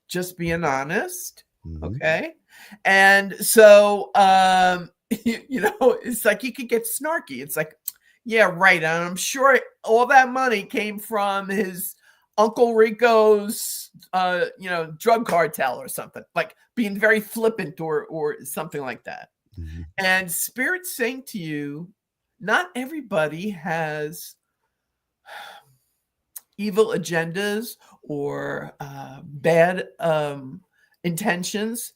Just being honest. Mm-hmm. Okay. And so, it's like you could get snarky. It's like, yeah, right. And I'm sure all that money came from his Uncle Rico's, drug cartel or something, like being very flippant or something like that. Mm-hmm. And Spirit's saying to you, not everybody has evil agendas or bad intentions.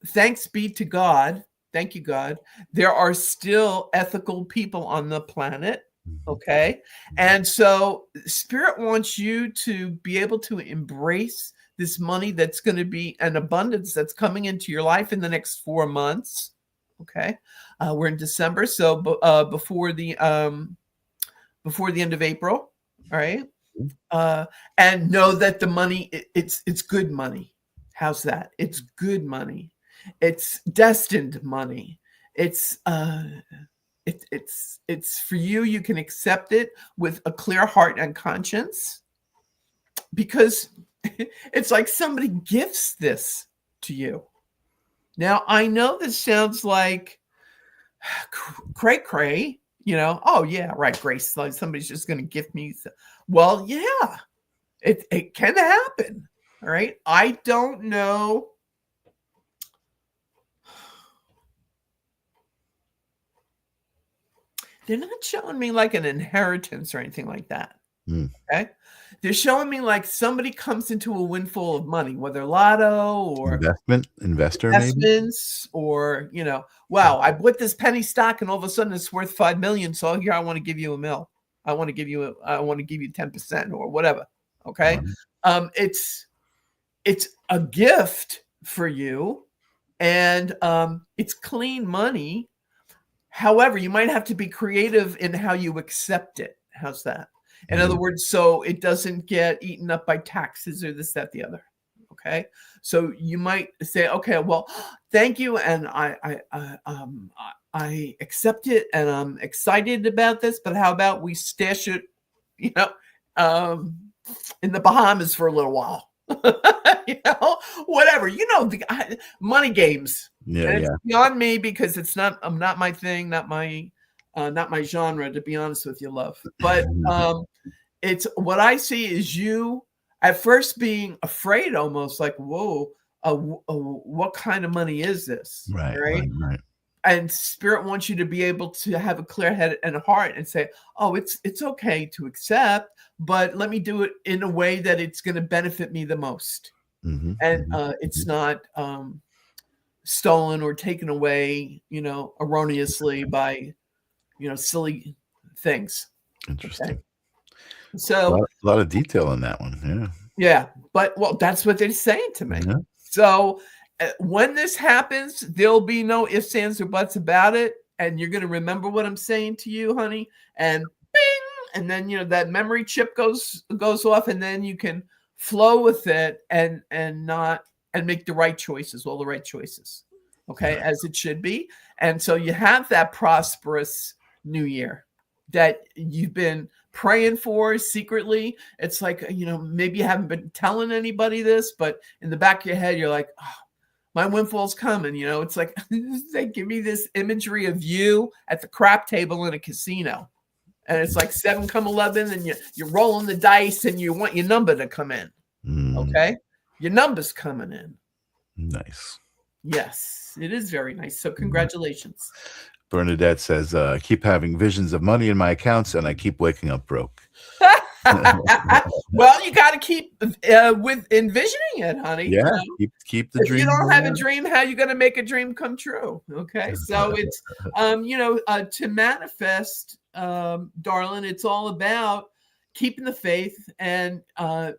Thanks be to God. Thank you, God. There are still ethical people on the planet. Okay. And so Spirit wants you to be able to embrace this money that's going to be an abundance that's coming into your life in the next 4 months. Okay. We're in December. So before the end of April. All right. and know that the money, it's good money. How's that? It's good money. It's destined money. It's it's for you. You can accept it with a clear heart and conscience, because it's like somebody gifts this to you. Now, I know this sounds like cray, oh yeah, right, Grace, like somebody's just going to gift me. Well, yeah, it can happen. All right. I don't know. They're not showing me like an inheritance or anything like that. Okay. They're showing me like somebody comes into a windfall of money, whether lotto or investor, investments, maybe? Or, wow, I bought this penny stock and all of a sudden it's worth 5 million. So here I want to give you $1 million. I want to give you 10% or whatever. Okay. It's a gift for you, and it's clean money. However, you might have to be creative in how you accept it. How's that? In other words, so it doesn't get eaten up by taxes or this, that, the other. Okay. So you might say, okay, well, thank you. And I accept it and I'm excited about this, but how about we stash it, in the Bahamas for a little while, whatever, the money games. Yeah, and it's beyond me, because it's not my thing, not my genre, to be honest with you, love. But it's what I see is you at first being afraid, almost like, whoa, what kind of money is this? Right. And Spirit wants you to be able to have a clear head and a heart and say, oh, it's okay to accept, but let me do it in a way that it's going to benefit me the most. It's not stolen or taken away, erroneously by, silly things. Interesting. Okay? So a lot of detail in that one. Yeah. But that's what they're saying to me. Yeah. So when this happens, there'll be no ifs, ands, or buts about it. And you're going to remember what I'm saying to you, honey. And bing, and then, that memory chip goes off, and then you can flow with it and make the right choices, all the right choices. Okay. Yeah. As it should be. And so you have that prosperous new year that you've been praying for secretly. It's like, maybe you haven't been telling anybody this, but in the back of your head, you're like, oh, my windfall's coming. It's like, they give me this imagery of you at the crap table in a casino. And it's like 7 come 11, and you're rolling the dice and you want your number to come in. Okay. Your number's coming in. Nice. Yes, it is very nice. So congratulations. Bernadette says, I keep having visions of money in my accounts and I keep waking up broke. Well, you got to keep with envisioning it, honey. Yeah, keep the dream. If you don't have a dream, how are you going to make a dream come true? Okay, so it's, to manifest, darling, it's all about keeping the faith. And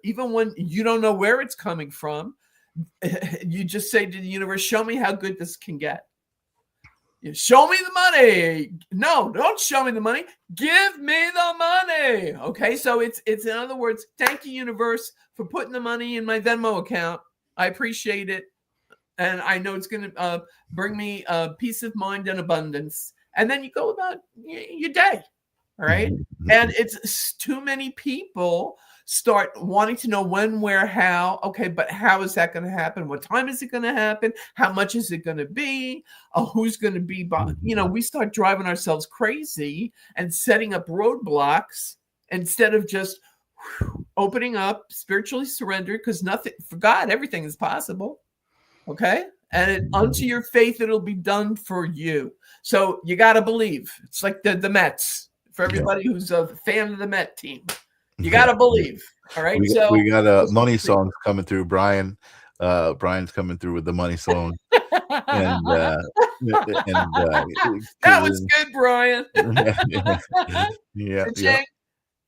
even when you don't know where it's coming from, you just say to the universe, show me how good this can get. Show me the money. No, don't show me the money. Give me the money. Okay, so it's in other words, thank you, universe, for putting the money in my Venmo account. I appreciate it, and I know it's going to bring me peace of mind and abundance. And then you go about your day. All right, and it's too many people start wanting to know when, where, how. Okay, but how is that going to happen? What time is it going to happen? How much is it going to be? Who's going to be? We start driving ourselves crazy and setting up roadblocks instead of just opening up, spiritually surrendered, because nothing for God, everything is possible. Okay, and unto your faith, it'll be done for you. So you got to believe. It's like the Mets. For everybody who's a fan of the Met team, you got to believe. All right. We got a money song coming through. Brian's coming through with the money song. And that was good, Brian. Yeah.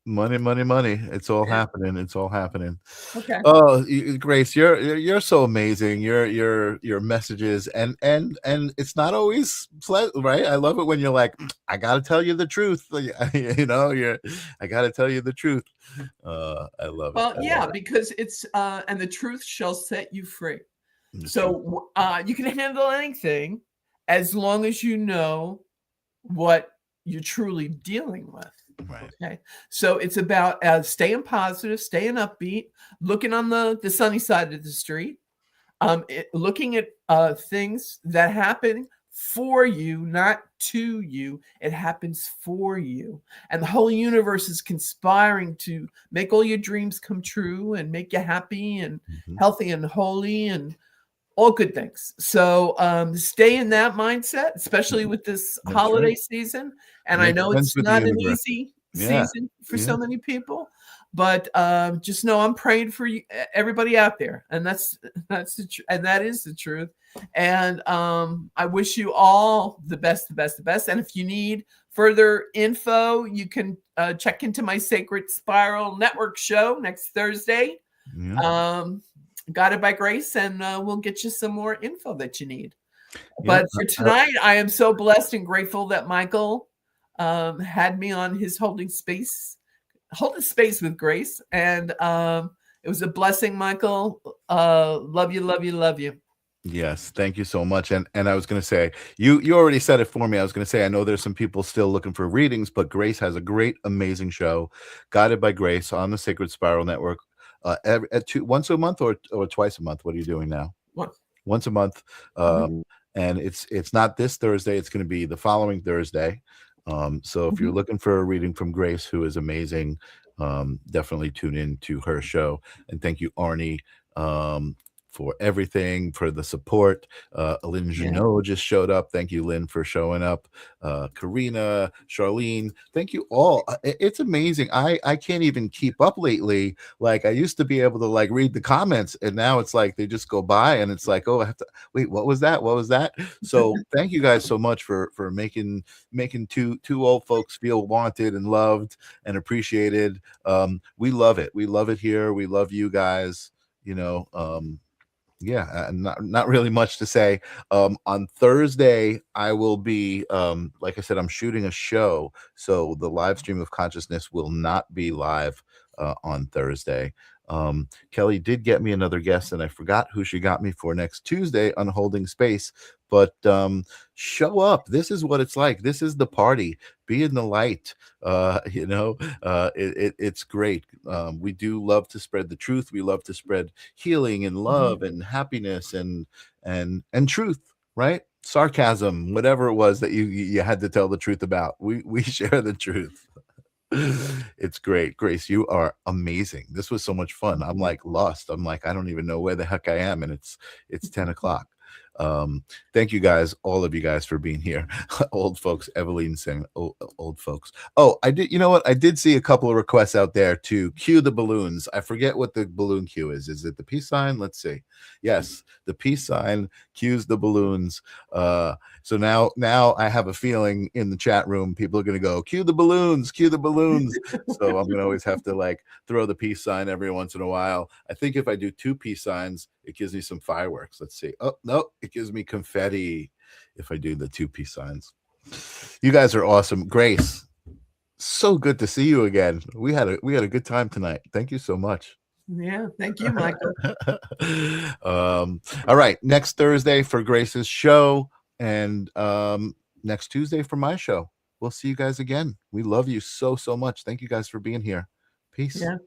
Money, money, money. It's all Yeah. happening. It's all happening. Okay. Oh, Grace, you're so amazing. Your messages and it's not always right. I love it when you're like, I gotta tell you the truth. I gotta tell you the truth. I love it. Well, I yeah, love it. because it's and the truth shall set you free. The truth. So you can handle anything as long as you know what you're truly dealing with. Right. Okay. So it's about staying positive, staying upbeat, looking on the sunny side of the street, looking at things that happen for you, not to you. It happens for you. And the whole universe is conspiring to make all your dreams come true and make you happy and healthy and holy and all good things. So stay in that mindset, especially with this That's holiday right. season. And I Make know friends it's with the not an universe. easy Yeah. season for Yeah. so many people, but just know I'm praying for you, everybody out there, and that's and that is the truth. And I wish you all the best, the best, the best. And if you need further info, you can check into my Sacred Spiral Network show next Thursday. Yeah. Guided by Grace, and we'll get you some more info that you need. Yeah. But for tonight, I am so blessed and grateful that Michael had me on his holding space with Grace, and it was a blessing, Michael. Love you, love you, love you. Yes, thank you so much. And I was going to say, you already said it for me. I was going to say, I know there's some people still looking for readings, but Grace has a great, amazing show, Guided by Grace, on the Sacred Spiral Network. Once a month or twice a month. What are you doing now? Once a month. And it's not this Thursday. It's going to be the following Thursday. So if you're looking for a reading from Grace, who is amazing, definitely tune in to her show. And thank you, Arnie, for everything, for the support. Lynn Janot just showed up. Thank you, Lynn, for showing up. Karina, Charlene, thank you all. It's amazing. I can't even keep up lately. Like, I used to be able to like read the comments, and now it's like they just go by, and it's like, oh, I have to wait. What was that? What was that? So thank you guys so much for making two old folks feel wanted and loved and appreciated. We love it. We love it here. We love you guys. Yeah, not really much to say. On Thursday, I will be, like I said, I'm shooting a show, so the live stream of consciousness will not be live on Thursday. Kelly did get me another guest, and I forgot who she got me for next Tuesday on Holding Space. But show up. This is what it's like. This is the party. Be in the light. It's great. We do love to spread the truth. We love to spread healing and love and happiness and truth, right? Sarcasm, whatever it was that you had to tell the truth about. We share the truth. It's great. Grace, you are amazing. This was so much fun. I'm like lost. I'm like, I don't even know where the heck I am, and it's 10 o'clock. Thank you guys, all of you guys, for being here. Old folks, Evelyn saying, old folks. Oh, I did. You know what? I did see a couple of requests out there to cue the balloons. I forget what the balloon cue is. Is it the peace sign? Let's see. Yes, the peace sign cues the balloons. So now I have a feeling in the chat room, people are going to go, cue the balloons, cue the balloons. So I'm going to always have to like throw the peace sign every once in a while. I think if I do two peace signs, it gives me some fireworks. Let's see. Oh, no, it gives me confetti if I do the two peace signs. You guys are awesome. Grace, so good to see you again. We had a good time tonight. Thank you so much. Yeah, thank you, Michael. All right, next Thursday for Grace's show, and next Tuesday for my show. We'll see you guys again. We love you so much. Thank you guys for being here. Peace. Yeah.